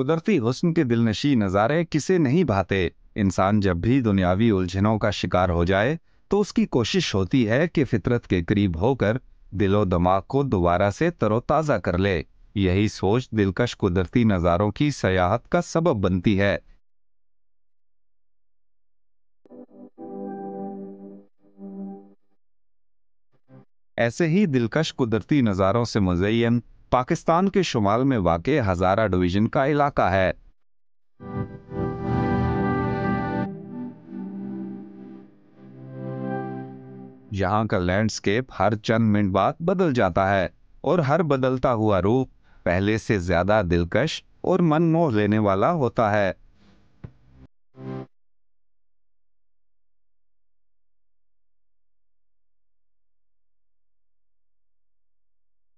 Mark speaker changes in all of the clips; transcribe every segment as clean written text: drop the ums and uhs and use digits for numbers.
Speaker 1: कुदरती हुस्न के दिलनशी नज़ारे किसे नहीं भाते। इंसान जब भी दुनियावी उलझनों का शिकार हो जाए तो उसकी कोशिश होती है कि फितरत के करीब होकर दिलो दिमाग को दोबारा से तरोताज़ा कर ले। यही सोच दिलकश कुदरती नज़ारों की सयाहत का सबब बनती है। ऐसे ही दिलकश कुदरती नज़ारों से मुज़य्यन पाकिस्तान के शुमाल में वाक़े हज़ारा डिवीज़न का इलाका है। यहाँ का लैंडस्केप हर चंद मिनट बाद बदल जाता है और हर बदलता हुआ रूप पहले से ज्यादा दिलकश और मन मोह लेने वाला होता है।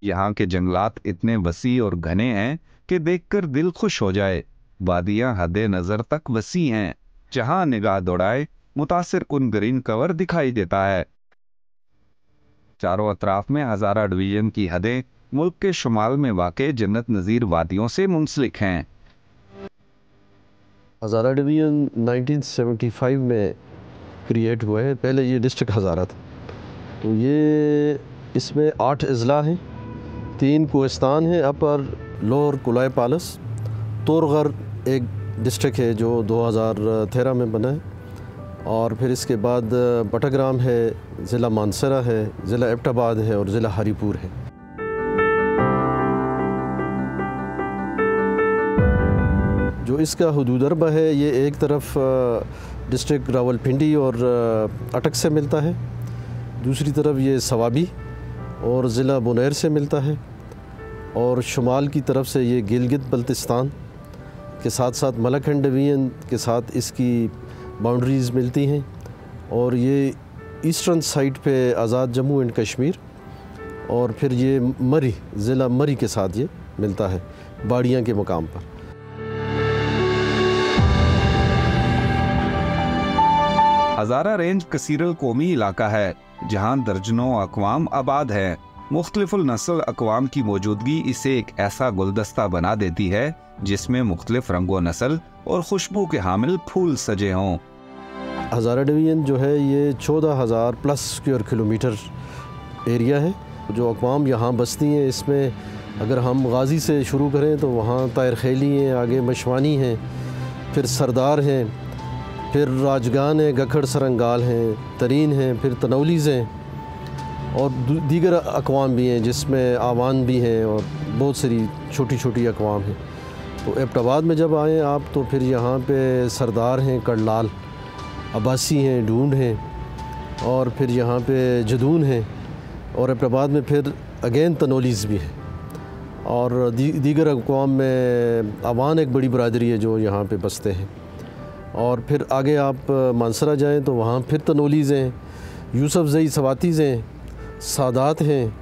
Speaker 1: यहाँ के जंगलात इतने वसी और घने हैं कि देखकर दिल खुश हो जाए। वादियां हदे नजर तक वसी हैं। जहाँ निगाह दौड़ाए मुतासिर कुन ग्रीन कवर दिखाई देता है। चारों अतराफ में हज़ारा डिवीजन की हदें मुल्क के शुमाल में वाक़े जन्नत नज़ीर वादियों से मुंसलिक हैं।
Speaker 2: हज़ारा डिवीज़न 1975 में क्रिएट हुआ है। पहले ये डिस्ट्रिक्ट हज़ारा था। तो ये इसमें 8 अज़ला हैं, 3 कोहिस्तान हैं, अपर लोअर कुलाय पालस। तोरगर एक डिस्ट्रिक्ट है जो 2013 में बना है। और फिर इसके बाद बटाग्राम है, ज़िला मानसरा है, ज़िला एबटाबाद है और ज़िला हरीपुर है। जो इसका हुदूद अरबा है, ये एक तरफ डिस्ट्रिक्ट रावलपिंडी और अटक से मिलता है, दूसरी तरफ ये सवाबी और ज़िला बुनैर से मिलता है, और शुमाल की तरफ से ये गिलगित बल्तिस्तान के साथ साथ मलकंड डिवीज़न के साथ इसकी बाउंड्रीज़ मिलती हैं। और ये ईस्टर्न साइड पे आज़ाद जम्मू एंड कश्मीर, और फिर ये मरी ज़िला मरी के साथ ये मिलता है बाड़ियाँ के मुकाम पर।
Speaker 1: हज़ारा रेंज कसीरल कौमी इलाका है जहाँ दर्जनों अक़वाम आबाद हैं। मुख्तलिफ़ुल नस्ल अक़वाम की मौजूदगी इसे एक ऐसा गुलदस्ता बना देती है जिसमें मुख्तलिफ रंगो नस्ल और खुशबू के हामिल फूल सजे हों।
Speaker 2: हज़ारा डिवीज़न जो है ये 14,000 प्लस स्क्वायर किलोमीटर एरिया है। जो अक़वाम यहाँ बसती हैं, इसमें अगर हम गाज़ी से शुरू करें तो वहाँ तायर खेली हैं, आगे मशवानी हैं, फिर सरदार हैं, फिर राजगान हैं, गखड़ सरंगाल हैं, तरीन हैं, फिर तनौलीज़ हैं और दीगर अक़वाम भी हैं जिसमें आवान भी हैं और बहुत सारी छोटी छोटी अक़वाम हैं। तो एबटाबाद में जब आएँ आप तो फिर यहाँ पे सरदार हैं, करलाल, अब्बासी हैं, ढूंढ हैं, और फिर यहाँ पे जदून हैं, और एबटाबाद में फिर अगेन तनौलीज़ भी हैं, और दीगर अक़वाम में आवान एक बड़ी बरादरी है जो यहाँ पे बसते हैं। और फिर आगे आप मानसरा जाएँ तो वहाँ फिर तनौलीज़ हैं, यूसुफ ज़ई सवातीज़ हैं, सादात हैं,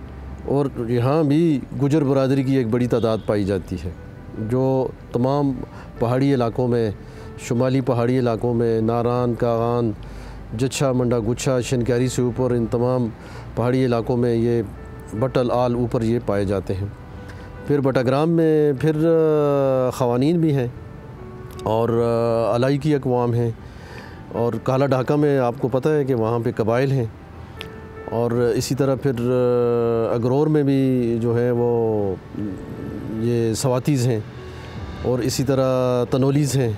Speaker 2: और यहाँ भी गुजर बरादरी की एक बड़ी तादाद पाई जाती है जो तमाम पहाड़ी इलाकों में, शुमाली पहाड़ी इलाकों में नारान, कागान, जच्छा, मंडा गुच्छा, शनकारी से ऊपर इन तमाम पहाड़ी इलाकों में ये बटल आल ऊपर ये पाए जाते हैं। फिर बटाग्राम में फिर ख़वानीन भी हैं और अलाई की अक़वाम हैं, और काला ढाका में आपको पता है कि वहाँ पे कबाइल हैं, और इसी तरह फिर अगरोर में भी जो है वो ये सवातीज़ हैं, और इसी तरह तनौलीज़ हैं।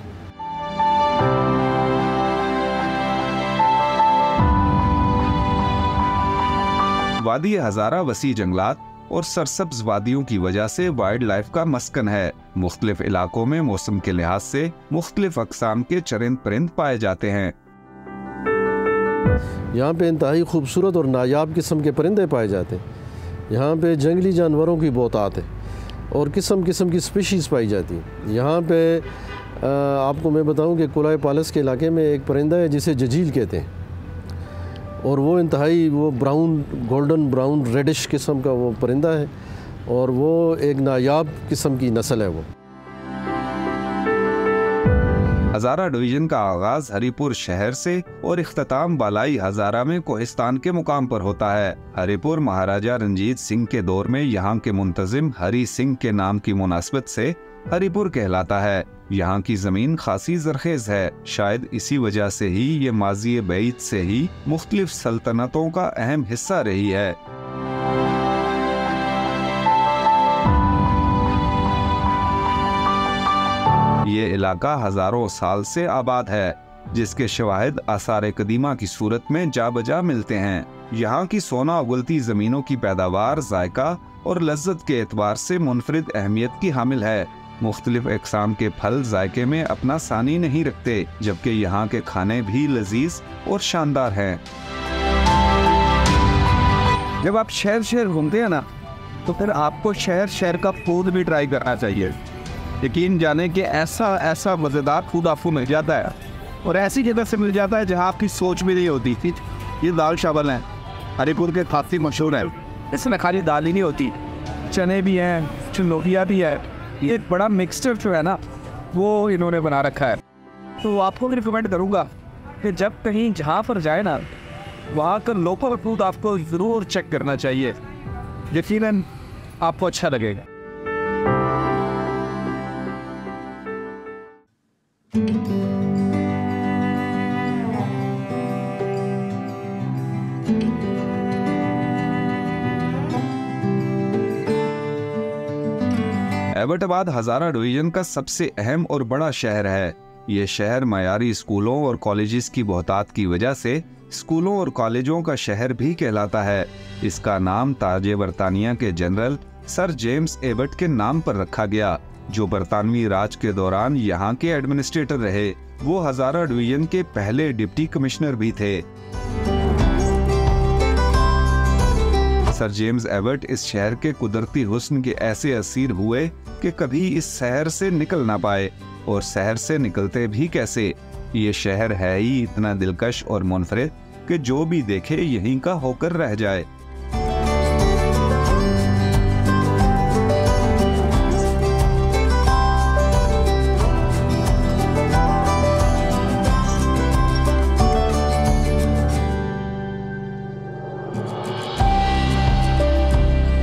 Speaker 1: वादी हज़ारा वसी जंगलात और सरसब्ज वादियों की वजह से वाइल्ड लाइफ का मस्कन है। मुख्तलिफ इलाकों में मौसम के लिहाज से मुख्तलिफ अक़साम के चरिंद परिंद पाए जाते हैं।
Speaker 2: यहाँ पे इंतहाई खूबसूरत और नायाब किस्म के परिंदे पाए जाते हैं। यहाँ पे जंगली जानवरों की बहुतात है और किस्म किस्म की स्पीशीज़ पाई जाती हैं। यहाँ पे आपको मैं बताऊँ कि कुलाय पालस के इलाके में एक परिंदा है जिसे जजील कहते हैं, और वो इंतहाई वो ब्राउन, गोल्डन ब्राउन रेडिश किस्म का वो परिंदा है, और वो एक नायाब किस्म की नस्ल है वो।
Speaker 1: हज़ारा डिवीज़न का आगाज़ हरीपुर शहर से और इख्तिताम बालाई हज़ारा में कोहिस्तान के मुकाम पर होता है। हरीपुर महाराजा रंजीत सिंह के दौर में यहाँ के मुंतजिम हरी सिंह के नाम की मुनासबत से हरिपुर कहलाता है। यहाँ की जमीन खासी जरखेज है। शायद इसी वजह से ही ये माजी बैद से ही मुख्तलिफ सल्तनतों का अहम हिस्सा रही है। ये इलाका हजारों साल से आबाद है, जिसके शवाहिद आसार कदीमा की सूरत में जा बजा मिलते हैं। यहाँ की सोना उगलती जमीनों की पैदावार जायका और लज्जत के एतबार से मुनफरिद अहमियत की हामिल है। मुख्तलिफ इकसाम के फल जायके में अपना सानी नहीं रखते, जबकि यहाँ के खाने भी लजीज और शानदार हैं।
Speaker 3: जब आप शहर शहर घूमते हैं ना, तो फिर आपको शहर शहर का फूड भी ट्राई करना चाहिए। यकीन जाने कि ऐसा ऐसा मज़ेदार फूड आपको मिल जाता है, और ऐसी जगह से मिल जाता है जहाँ आपकी सोच भी नहीं होती थी। ये दाल चावल है, हरिपुर के खासी मशहूर है। इसमें खाली दाल ही नहीं होती, चने भी हैं, चुनौतियाँ भी है। ये एक बड़ा मिक्सचर जो है ना, वो इन्होंने बना रखा है। तो आपको भी रिकमेंड करूँगा कि जब कहीं जहाँ पर जाए ना, वहाँ का लोकल फूड आपको ज़रूर चेक करना चाहिए। यकीनन आपको अच्छा लगेगा।
Speaker 1: एबटाबाद हजारा डिवीजन का सबसे अहम और बड़ा शहर है। ये शहर मयारी स्कूलों और कॉलेजेस की बहुतात की वजह से स्कूलों और कॉलेजों का शहर भी कहलाता है। इसका नाम ताजे बरतानिया के जनरल सर जेम्स एबट के नाम पर रखा गया, जो बरतानवी राज के दौरान यहाँ के एडमिनिस्ट्रेटर रहे। वो हजारा डिवीजन के पहले डिप्टी कमिश्नर भी थे। सर जेम्स एबट इस शहर के कुदरती हुस्न के ऐसे असीर हुए कि कभी इस शहर से निकल ना पाए, और शहर से निकलते भी कैसे। ये शहर है ही इतना दिलकश और मुनफरिद कि जो भी देखे यहीं का होकर रह जाए।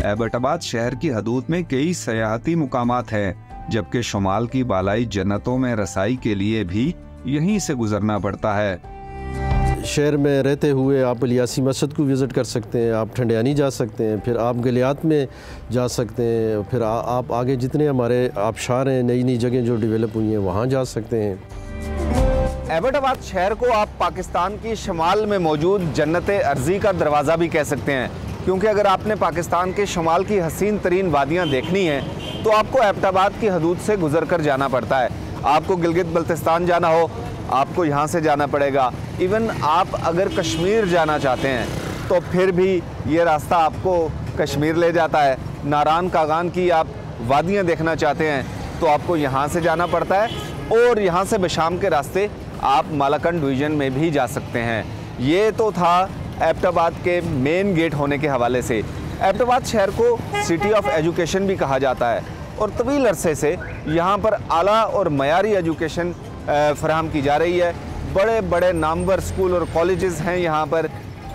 Speaker 1: एबटाबाद शहर की हदूद में कई सयाहती मुकामात हैं, जबकि शुमाल की बालाई जन्नतों में रसाई के लिए भी यहीं से गुजरना पड़ता है।
Speaker 2: शहर में रहते हुए आप इलियासी मस्जिद को विज़िट कर सकते हैं, आप ठंडियानी जा सकते हैं, फिर आप गलियात में जा सकते हैं, फिर आप आगे जितने हमारे आबशार हैं, नई नई जगह जो डेवलप हुई हैं, वहाँ जा सकते हैं।
Speaker 4: एबटाबाद शहर को आप पाकिस्तान की शमाल में मौजूद जन्नत अर्जी का दरवाज़ा भी कह सकते हैं, क्योंकि अगर आपने पाकिस्तान के शुमाल की हसीन तरीन वादियाँ देखनी हैं तो आपको एबटाबाद की हदूद से गुजर कर जाना पड़ता है। आपको गिलगित बल्तिस्तान जाना हो, आपको यहाँ से जाना पड़ेगा। इवन आप अगर कश्मीर जाना चाहते हैं तो फिर भी ये रास्ता आपको कश्मीर ले जाता है। नारान कागान की आप वादियाँ देखना चाहते हैं तो आपको यहाँ से जाना पड़ता है, और यहाँ से बशाम के रास्ते आप मालाकंड डिवीज़न में भी जा सकते हैं। ये तो था एबटाबाद के मेन गेट होने के हवाले से। एबटाबाद शहर को सिटी ऑफ एजुकेशन भी कहा जाता है, और तवील अरसे से यहाँ पर आला और मयारी एजुकेशन फराहम की जा रही है। बड़े बड़े नामवर स्कूल और कॉलेजेस हैं यहाँ पर।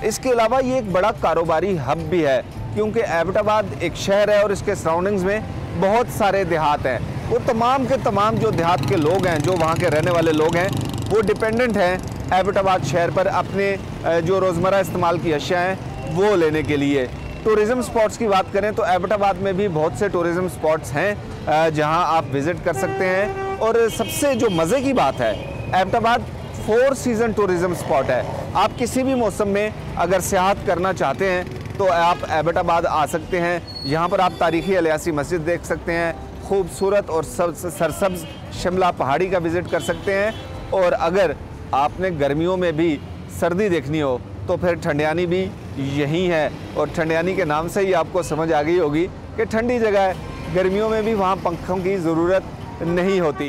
Speaker 4: इसके अलावा ये एक बड़ा कारोबारी हब भी है, क्योंकि एबटाबाद एक शहर है और इसके सराउंडिंग्स में बहुत सारे देहात हैं। वो तमाम के तमाम जो देहात के लोग हैं, जो वहाँ के रहने वाले लोग हैं, वो डिपेंडेंट हैं एबटाबाद शहर पर अपने जो रोज़मर्रा इस्तेमाल की अशिया हैं वो लेने के लिए। टूरिज़म स्पॉट्स की बात करें तो एबटाबाद में भी बहुत से टूरिज़म स्पॉट्स हैं जहां आप विज़िट कर सकते हैं। और सबसे जो मज़े की बात है, एबटाबाद 4 सीज़न टूरिज़म स्पॉट है। आप किसी भी मौसम में अगर सियाहत करना चाहते हैं तो आप एबटाबाद आ सकते हैं। यहाँ पर आप तारीख़ी अलियासी मस्जिद देख सकते हैं, खूबसूरत और सरसब्ज़ शिमला पहाड़ी का विज़िट कर सकते हैं। और अगर आपने गर्मियों में भी सर्दी देखनी हो तो फिर ठंडियानी भी यहीं है, और ठंडियानी के नाम से ही आपको समझ आ गई होगी कि ठंडी जगह है। गर्मियों में भी वहाँ पंखों की ज़रूरत नहीं होती।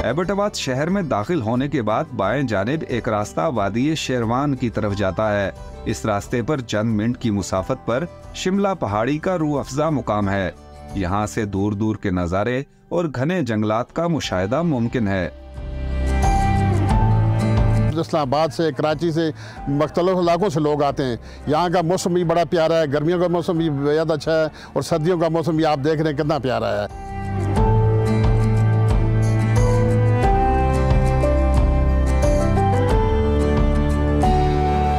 Speaker 1: एबटाबाद शहर में दाखिल होने के बाद बाएं जानिब एक रास्ता वादी शेरवान की तरफ जाता है। इस रास्ते पर चंद मिनट की मुसाफत पर शिमला पहाड़ी का रूह अफ़ज़ा मुकाम है। यहाँ से दूर दूर के नज़ारे और घने जंगलात का मुशाहिदा मुमकिन है।
Speaker 5: इस्लामाबाद से, कराची से, मुख्तलिफ इलाकों से लोग आते हैं। यहाँ का मौसम भी बड़ा प्यारा है, गर्मियों का मौसम भी बेहद अच्छा है और सर्दियों का मौसम भी आप देख रहे हैं कितना प्यारा है।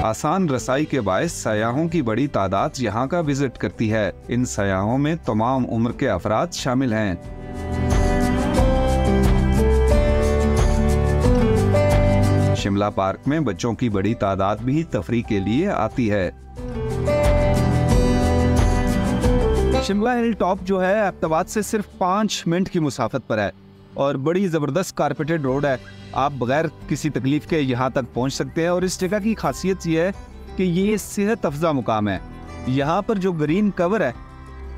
Speaker 1: आसान रसाई के बायस सयाहों की बड़ी तादाद यहाँ का विजिट करती है। इन सयाहों में तमाम उम्र के अफराद शामिल हैं। शिमला पार्क में बच्चों की बड़ी तादाद भी तफरी के लिए आती है।
Speaker 3: शिमला हिल टॉप जो है एबटाबाद से सिर्फ 5 मिनट की मुसाफत पर है और बड़ी ज़बरदस्त कारपेटेड रोड है। आप बगैर किसी तकलीफ के यहाँ तक पहुँच सकते हैं और इस जगह की खासियत ये है कि ये सेहत अफजा मुकाम है। यहाँ पर जो ग्रीन कवर है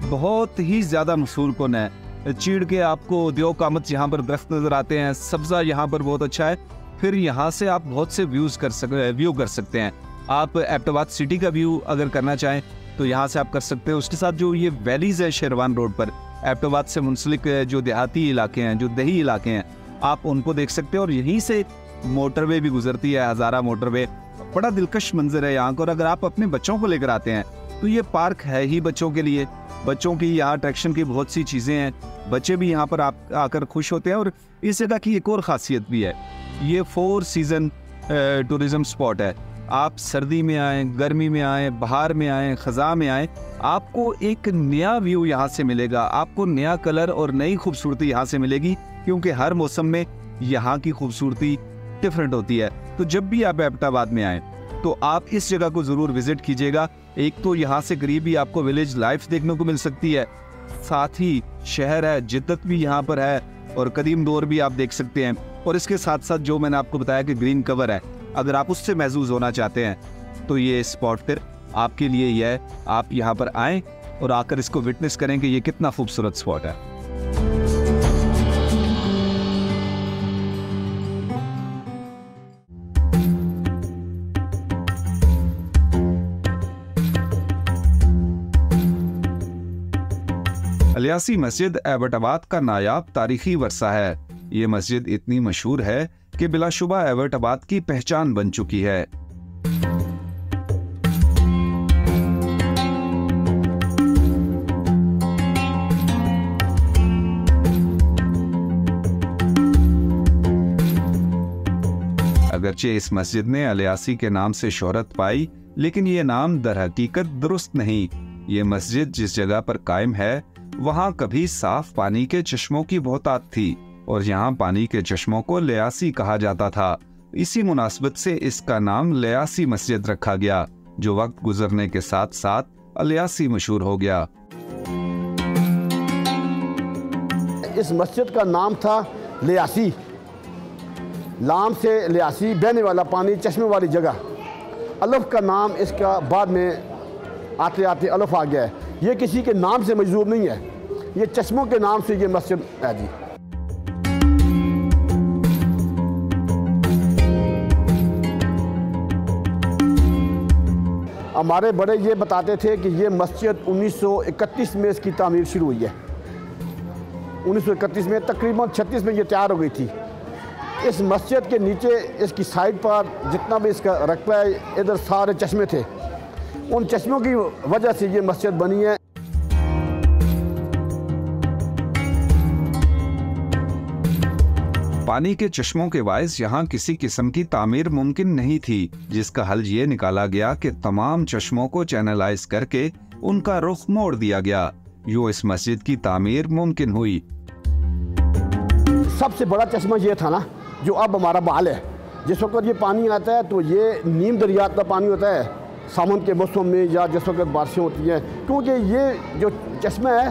Speaker 3: बहुत ही ज़्यादा मशहूर कुन है। चीड़ के आपको उद्योग कामत यहाँ पर दरख्त नज़र आते हैं, सब्ज़ा यहाँ पर बहुत अच्छा है। फिर यहाँ से आप बहुत से व्यू कर सकते हैं। आप एबटाबाद सिटी का व्यू अगर करना चाहें तो यहाँ से आप कर सकते हैं। उसके साथ जो ये वैलीज़ है शेरवान रोड पर, एबटाबाद से मुंसलिक जो देहाती इलाके हैं, जो दही इलाके हैं, आप उनको देख सकते हैं। और यहीं से मोटरवे भी गुजरती है, हज़ारा मोटरवे। बड़ा दिलकश मंजर है यहाँ का। और अगर आप अपने बच्चों को लेकर आते हैं तो ये पार्क है ही बच्चों के लिए। बच्चों की यहाँ अट्रैक्शन की बहुत सी चीज़ें हैं, बच्चे भी यहाँ पर आकर खुश होते हैं। और इस जगह की एक और ख़ासियत भी है, ये 4 सीज़न टूरिज़म स्पॉट है। आप सर्दी में आएँ, गर्मी में आएँ, बहार में आएँ, ख़ज़ा में आएँ, आपको एक नया व्यू यहाँ से मिलेगा। आपको नया कलर और नई खूबसूरती यहाँ से मिलेगी, क्योंकि हर मौसम में यहाँ की खूबसूरती डिफरेंट होती है। तो जब भी आप एबटाबाद में आएँ तो आप इस जगह को ज़रूर विज़िट कीजिएगा। एक तो यहाँ से करीब ही आपको विलेज लाइफ देखने को मिल सकती है, साथ ही शहर है, जिद्दत भी यहाँ पर है और कदीम दौर भी आप देख सकते हैं। और इसके साथ साथ जो मैंने आपको बताया कि ग्रीन कवर है, अगर आप उससे महसूस होना चाहते हैं तो ये स्पॉट फिर आपके लिए ही है। आप यहाँ पर आएँ और आकर इसको विटनेस करें कि ये कितना खूबसूरत स्पॉट है।
Speaker 1: अलियासी मस्जिद एबटाबाद का नायाब तारीखी वर्सा है। ये मस्जिद इतनी मशहूर है कि बिलाशुबा एबटाबाद की पहचान बन चुकी है। अगरचे इस मस्जिद ने अलियासी के नाम से शोहरत पाई, लेकिन ये नाम दर हकीकत दुरुस्त नहीं। ये मस्जिद जिस जगह पर कायम है वहाँ कभी साफ पानी के चश्मों की बहुतात थी और यहाँ पानी के चश्मों को लियासी कहा जाता था। इसी मुनासबत से इसका नाम लियासी मस्जिद रखा गया, जो वक्त गुजरने के साथ साथ अलियासी मशहूर हो गया।
Speaker 6: इस मस्जिद का नाम था लियासी, लाम से लियासी, बहने वाला पानी, चश्मे वाली जगह। अलफ का नाम इसका बाद में आते आते अलफ आ गया है। ये किसी के नाम से मजबूर नहीं है, ये चश्मों के नाम से ये मस्जिद है जी। हमारे बड़े ये बताते थे कि ये मस्जिद 1931 में इसकी तामीर शुरू हुई है। 1931 में, तकरीबन 36 में ये तैयार हो गई थी। इस मस्जिद के नीचे इसकी साइड पर जितना भी इसका रकबा है, इधर सारे चश्मे थे। उन चश्मों की वजह से ये मस्जिद बनी है।
Speaker 1: पानी के चश्मों के बायस यहाँ किसी किस्म की तामीर मुमकिन नहीं थी, जिसका हल ये निकाला गया कि तमाम चश्मों को चैनलाइज करके उनका रुख मोड़ दिया गया। यूं इस मस्जिद की तामीर मुमकिन हुई।
Speaker 6: सबसे बड़ा चश्मा ये था ना, जो अब हमारा बहाल है। जिस वक्त ये पानी आता है तो ये नीम दरिया का पानी होता है सावन के मौसम में, या जिस वक्त बारिशें होती हैं। क्योंकि ये जो चश्मा है,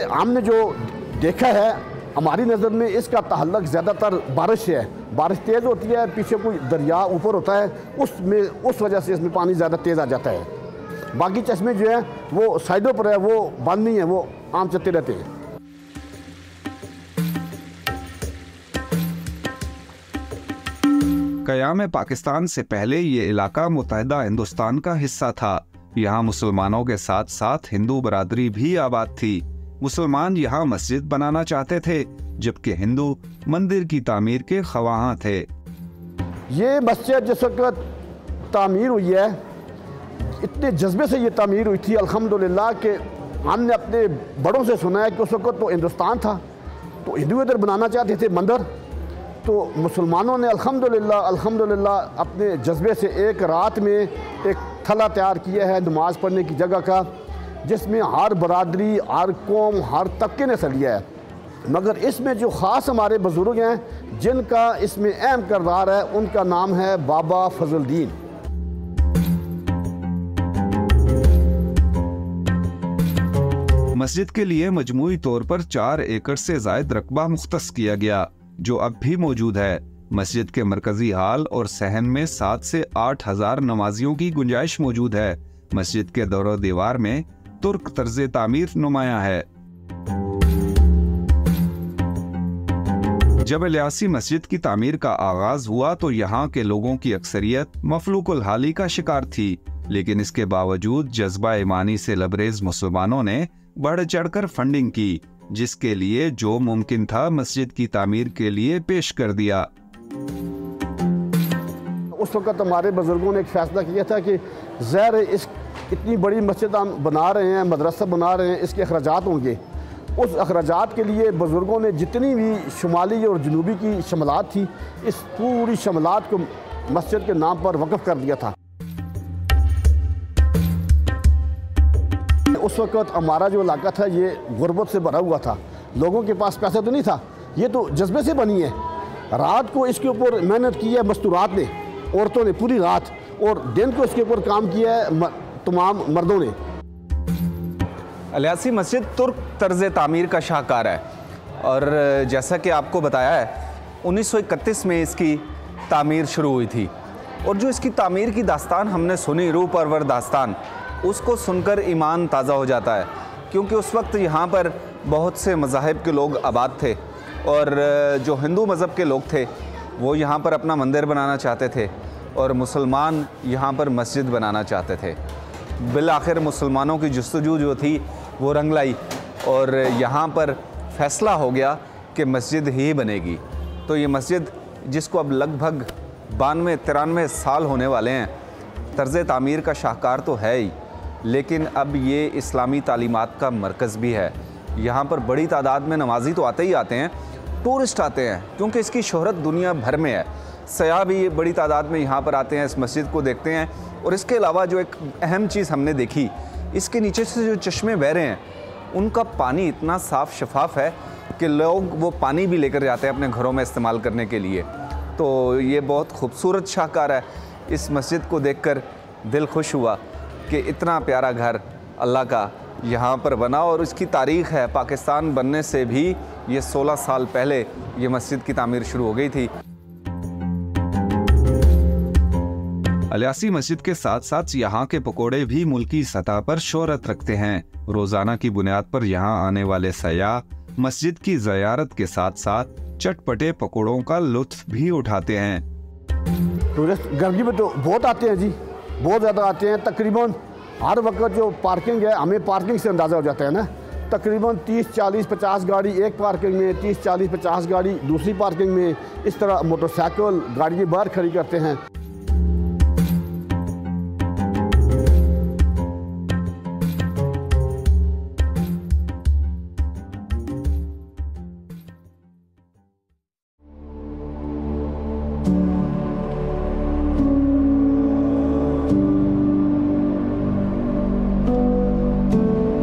Speaker 6: हमने जो देखा है, हमारी नज़र में इसका ताल्लुक ज़्यादातर बारिश से है। बारिश तेज़ होती है, पीछे कोई दरिया ऊपर होता है, उस वजह से इसमें पानी ज़्यादा तेज़ आ जाता है। बाकी चश्मे जो हैं वो साइडों पर है, वो बंद नहीं है, वो आम चलते रहते हैं।
Speaker 1: क़याम पाकिस्तान से पहले ये इलाका मुत्तहिदा हिंदुस्तान का हिस्सा था। यहाँ मुसलमानों के साथ साथ हिंदू बरादरी भी आबाद थी। मुसलमान यहाँ मस्जिद बनाना चाहते थे, जबकि हिंदू मंदिर की तामीर के ख्वाहां थे।
Speaker 6: ये मस्जिद जिस वक्त तामीर हुई है, इतने जज्बे से ये तामीर हुई थी अल्हम्दुलिल्लाह कि हमने अपने बड़ों से सुना है कि उस वक्त तो हिंदुस्तान था, तो हिंदू इधर बनाना चाहते थे मंदिर, तो मुसलमानों ने अल्हम्दुलिल्लाह अपने जज्बे से एक रात में एक थला तैयार किया है नमाज़ पढ़ने की जगह का, जिसमें हर बरादरी, हर कौम, हर तबके ने हिस्सा लिया है। मगर इसमें जो ख़ास हमारे बुज़ुर्ग हैं जिनका इसमें अहम किरदार है, उनका नाम है बाबा फजलुद्दीन।
Speaker 1: मस्जिद के लिए मजमूई तौर पर 4 एकड़ से ज़ायद रकबा मुख्तस किया गया, जो अब भी मौजूद है। मस्जिद के मरकजी हाल और सहन में 7 से 8 हजार नमाजियों की गुंजाइश मौजूद है। मस्जिद के दौरो दीवार में तुर्क तर्ज तामीर नुमाया है। जब इलियासी मस्जिद की तामीर का आगाज हुआ तो यहाँ के लोगों की अक्सरियत मफलूकुल हाली का शिकार थी, लेकिन इसके बावजूद जज्बा ईमानी से लबरेज मुसलमानों ने बढ़ चढ़कर फंडिंग की, जिसके लिए जो मुमकिन था मस्जिद की तामीर के लिए पेश कर दिया।
Speaker 6: उस वक्त हमारे बुजुर्गों ने एक फैसला किया था कि ज़ाहिर इस इतनी बड़ी मस्जिद हम बना रहे हैं, मदरसा बना रहे हैं, इसके अखराजात होंगे। उस अखराजात के लिए बुजुर्गों ने जितनी भी शुमाली और जनूबी की शमलात थी, इस पूरी शमलात को मस्जिद के नाम पर वक़्फ़ कर दिया था। उस वक़्त हमारा जो इलाका था ये गुर्बत से भरा हुआ था, लोगों के पास पैसा तो नहीं था, ये तो जज्बे से बनी है। रात को इसके ऊपर मेहनत की है मस्तूरात ने, औरतों ने पूरी रात, और दिन को इसके ऊपर काम किया है तमाम मर्दों ने।
Speaker 4: इलियासी मस्जिद तुर्क तर्ज तामीर का शाहकार है, और जैसा कि आपको बताया है 1931 में इसकी तामीर शुरू हुई थी, और जो इसकी तामीर की दास्तान हमने सुनी, रूह परवर दास्तान, उसको सुनकर ईमान ताज़ा हो जाता है, क्योंकि उस वक्त यहाँ पर बहुत से मज़ाहिब के लोग आबाद थे, और जो हिंदू मज़हब के लोग थे वो यहाँ पर अपना मंदिर बनाना चाहते थे, और मुसलमान यहाँ पर मस्जिद बनाना चाहते थे। बिल आखिर मुसलमानों की जस्तजू जो थी वो रंग लाई, और यहाँ पर फैसला हो गया कि मस्जिद ही बनेगी। तो ये मस्जिद, जिसको अब लगभग 92-93 साल होने वाले हैं, तर्ज़ तामीर का शाहकार तो है ही, लेकिन अब ये इस्लामी तालीमात का मरकज़ भी है। यहाँ पर बड़ी तादाद में नमाजी तो आते ही आते हैं, टूरिस्ट आते हैं, क्योंकि इसकी शोहरत दुनिया भर में है। सयाह भी बड़ी तादाद में यहाँ पर आते हैं, इस मस्जिद को देखते हैं। और इसके अलावा जो एक अहम चीज़ हमने देखी, इसके नीचे से जो चश्मे बह रहे हैं, उनका पानी इतना साफ़ शफाफ है कि लोग वो पानी भी लेकर जाते हैं अपने घरों में इस्तेमाल करने के लिए। तो ये बहुत खूबसूरत शाहकार है। इस मस्जिद को देखकर दिल खुश हुआ कि इतना प्यारा घर अल्लाह का यहाँ पर बना, और इसकी तारीख़ है, पाकिस्तान बनने से भी ये 16 साल पहले ये मस्जिद की तामीर शुरू हो गई थी।
Speaker 1: इलियासी मस्जिद के साथ साथ यहाँ के पकोड़े भी मुल्की सतह पर शोहरत रखते हैं। रोजाना की बुनियाद पर यहाँ आने वाले सयाह मस्जिद की ज़ियारत के साथ साथ चटपटे पकोड़ों का लुत्फ भी उठाते हैं।
Speaker 6: टूरिस्ट गर्मी में तो बहुत आते हैं जी, बहुत ज़्यादा आते हैं। तकरीबन हर वक्त जो पार्किंग है, हमें पार्किंग से अंदाज़ा हो जाता है ना, तकरीबन 30, 40, 50 गाड़ी एक पार्किंग में, 30, 40, 50 गाड़ी दूसरी पार्किंग में, इस तरह मोटरसाइकिल गाड़ी बाहर खड़ी करते हैं।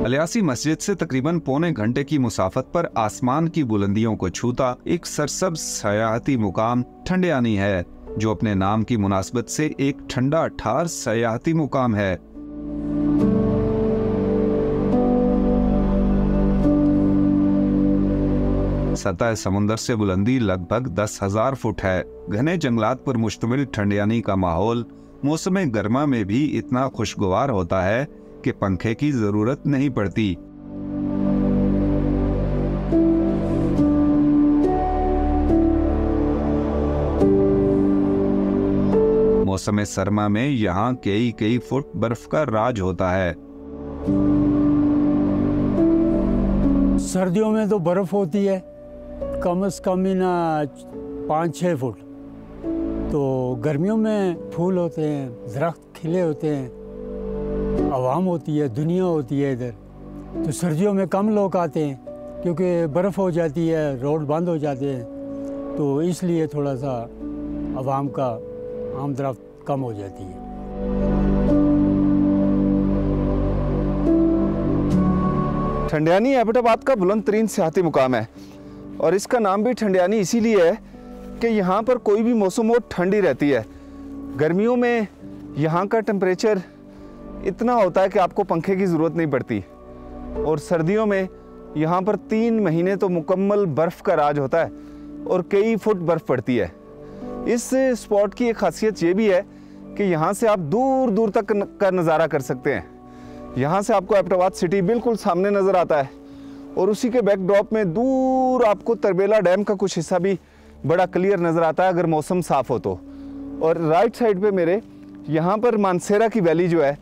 Speaker 1: इलियासी मस्जिद से तकरीबन पौने घंटे की मुसाफत पर आसमान की बुलंदियों को छूता एक सरसब्ज सयाहती मुकाम ठंडियानी है, जो अपने नाम की मुनासबत से एक ठंडा ठार सयाहती मुकाम है। सतह समुंदर से बुलंदी लगभग 10,000 फुट है। घने जंगलात पर मुश्तमिल ठंडियानी का माहौल मौसम गर्मा में भी इतना खुशगवार होता है कि पंखे की जरूरत नहीं पड़ती। मौसम सरमा में यहाँ कई फुट बर्फ का राज होता है।
Speaker 7: सर्दियों में तो बर्फ होती है कम से कम ही ना 5-6 फुट, तो गर्मियों में फूल होते हैं, दरख्त खिले होते हैं, आवाम होती है, दुनिया होती है इधर। तो सर्दियों में कम लोग आते हैं क्योंकि बर्फ़ हो जाती है, रोड बंद हो जाते हैं, तो इसलिए थोड़ा सा आवाम का आमदरफ्त कम हो जाती है।
Speaker 4: ठंडियानी एबटाबाद का बुलंद तरीन सियाहती मुकाम है और इसका नाम भी ठंडियानी इसीलिए है कि यहाँ पर कोई भी मौसम हो ठंडी रहती है। गर्मियों में यहाँ का टेम्परेचर इतना होता है कि आपको पंखे की ज़रूरत नहीं पड़ती और सर्दियों में यहाँ पर 3 महीने तो मुकम्मल बर्फ़ का राज होता है और कई फुट बर्फ़ पड़ती है। इस स्पॉट की एक खासियत ये भी है कि यहाँ से आप दूर दूर तक का नज़ारा कर सकते हैं। यहाँ से आपको एबटाबाद सिटी बिल्कुल सामने नज़र आता है और उसी के बैकड्रॉप में दूर आपको तरबेला डैम का कुछ हिस्सा भी बड़ा क्लियर नज़र आता है अगर मौसम साफ़ हो तो। और राइट साइड पे मेरे यहाँ पर मानसेरा की वैली जो है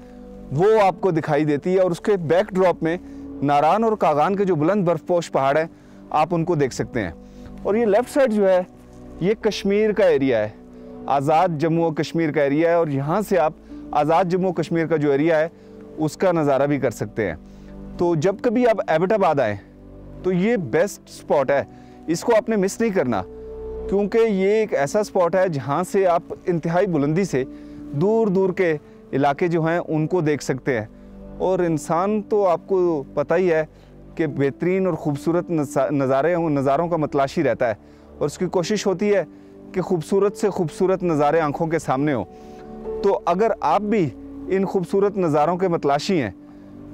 Speaker 4: वो आपको दिखाई देती है और उसके बैकड्रॉप में नारान और कागान के जो बुलंद बर्फपोश पहाड़ हैं आप उनको देख सकते हैं। और ये लेफ़्ट साइड जो है ये कश्मीर का एरिया है, आज़ाद जम्मू और कश्मीर का एरिया है और यहाँ से आप आज़ाद जम्मू कश्मीर का जो एरिया है उसका नज़ारा भी कर सकते हैं। तो जब कभी आप एबटाबाद आएँ तो ये बेस्ट स्पॉट है, इसको आपने मिस नहीं करना क्योंकि ये एक ऐसा स्पॉट है जहाँ से आप इंतहाई बुलंदी से दूर दूर के इलाके जो हैं उनको देख सकते हैं। और इंसान तो आपको पता ही है कि बेहतरीन और ख़ूबसूरत नज़ारों का मतलाशी रहता है और उसकी कोशिश होती है कि खूबसूरत से खूबसूरत नज़ारे आँखों के सामने हो। तो अगर आप भी इन खूबसूरत नज़ारों के मतलाशी हैं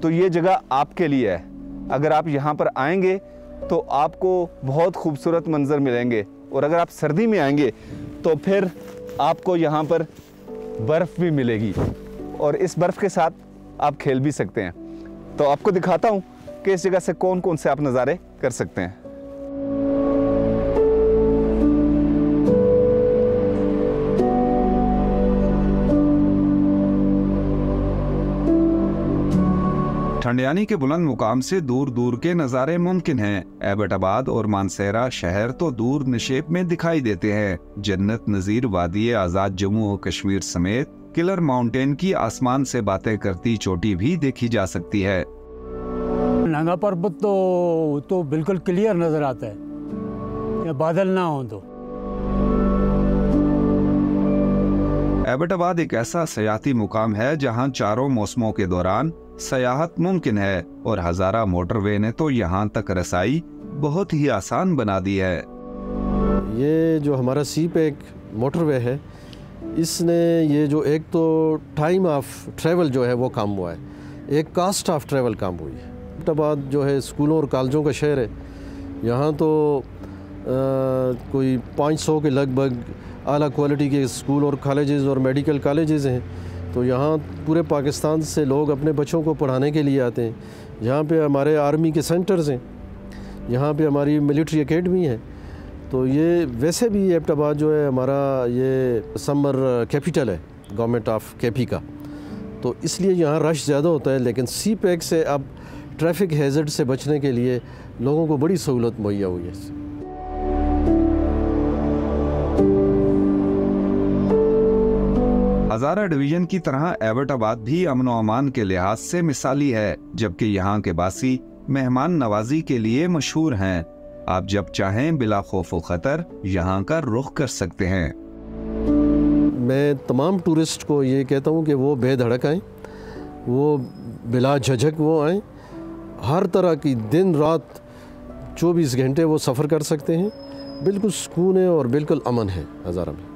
Speaker 4: तो ये जगह आपके लिए है। अगर आप यहाँ पर आएंगे तो आपको बहुत खूबसूरत मंजर मिलेंगे और अगर आप सर्दी में आएंगे तो फिर आपको यहाँ पर बर्फ़ भी मिलेगी और इस बर्फ़ के साथ आप खेल भी सकते हैं। तो आपको दिखाता हूँ कि इस जगह से कौन कौन से आप नज़ारे कर सकते हैं।
Speaker 1: ठंडियानी के बुलंद मुकाम से दूर दूर के नज़ारे मुमकिन हैं। एबटाबाद और मानसेरा शहर तो दूर निशेप में दिखाई देते हैं। जन्नत नज़ीर वादी आज़ाद जम्मू और कश्मीर समेत किलर माउंटेन की आसमान से बातें करती चोटी भी देखी जा सकती है।
Speaker 7: नंगा पर्वत तो बिल्कुल क्लियर नज़र आता है या बादल ना हो तो।
Speaker 1: एबटाबाद एक ऐसा सयाहती मुकाम है जहां चारों मौसमों के दौरान सयाहत मुमकिन है और हज़ारा मोटरवे ने तो यहां तक रसाई बहुत ही आसान बना दी है।
Speaker 2: ये जो हमारा सी पैक मोटरवे है इसने ये जो एक तो टाइम ऑफ ट्रैवल जो है वो कम हुआ है, एक कास्ट ऑफ ट्रैवल कम हुई है। एबटाबाद जो है स्कूलों और कॉलेजों का शहर है। यहाँ तो कोई 500 के लगभग आला क्वालिटी के स्कूल और कॉलेजेस और मेडिकल कॉलेजेस हैं। तो यहाँ पूरे पाकिस्तान से लोग अपने बच्चों को पढ़ाने के लिए आते हैं। यहाँ पे हमारे आर्मी के सेंटर्स हैं, यहाँ पे हमारी मिलिट्री एकेडमी है। तो ये वैसे भी एबटाबाद जो है हमारा ये समर कैपिटल है गवर्नमेंट ऑफ केपी का, तो इसलिए यहाँ रश ज़्यादा होता है। लेकिन सी पैक से अब ट्रैफिक हैज़र्ड से बचने के लिए लोगों को बड़ी सहूलत मुहैया हुई है।
Speaker 1: हज़ारा डिवीज़न की तरह एबटाबाद भी अमन व अमान के लिहाज से मिसाली है, जबकि यहाँ के बासी मेहमान नवाजी के लिए मशहूर हैं। आप जब चाहें बिला खौफ व ख़तर यहाँ का रुख कर सकते हैं।
Speaker 2: मैं तमाम टूरिस्ट को ये कहता हूँ कि वो बेधड़क आएँ, वो बिला झझक वो आएँ। हर तरह की दिन रात 24 घंटे वो सफ़र कर सकते हैं। बिल्कुल सुकून है और बिल्कुल अमन है हज़ारा में।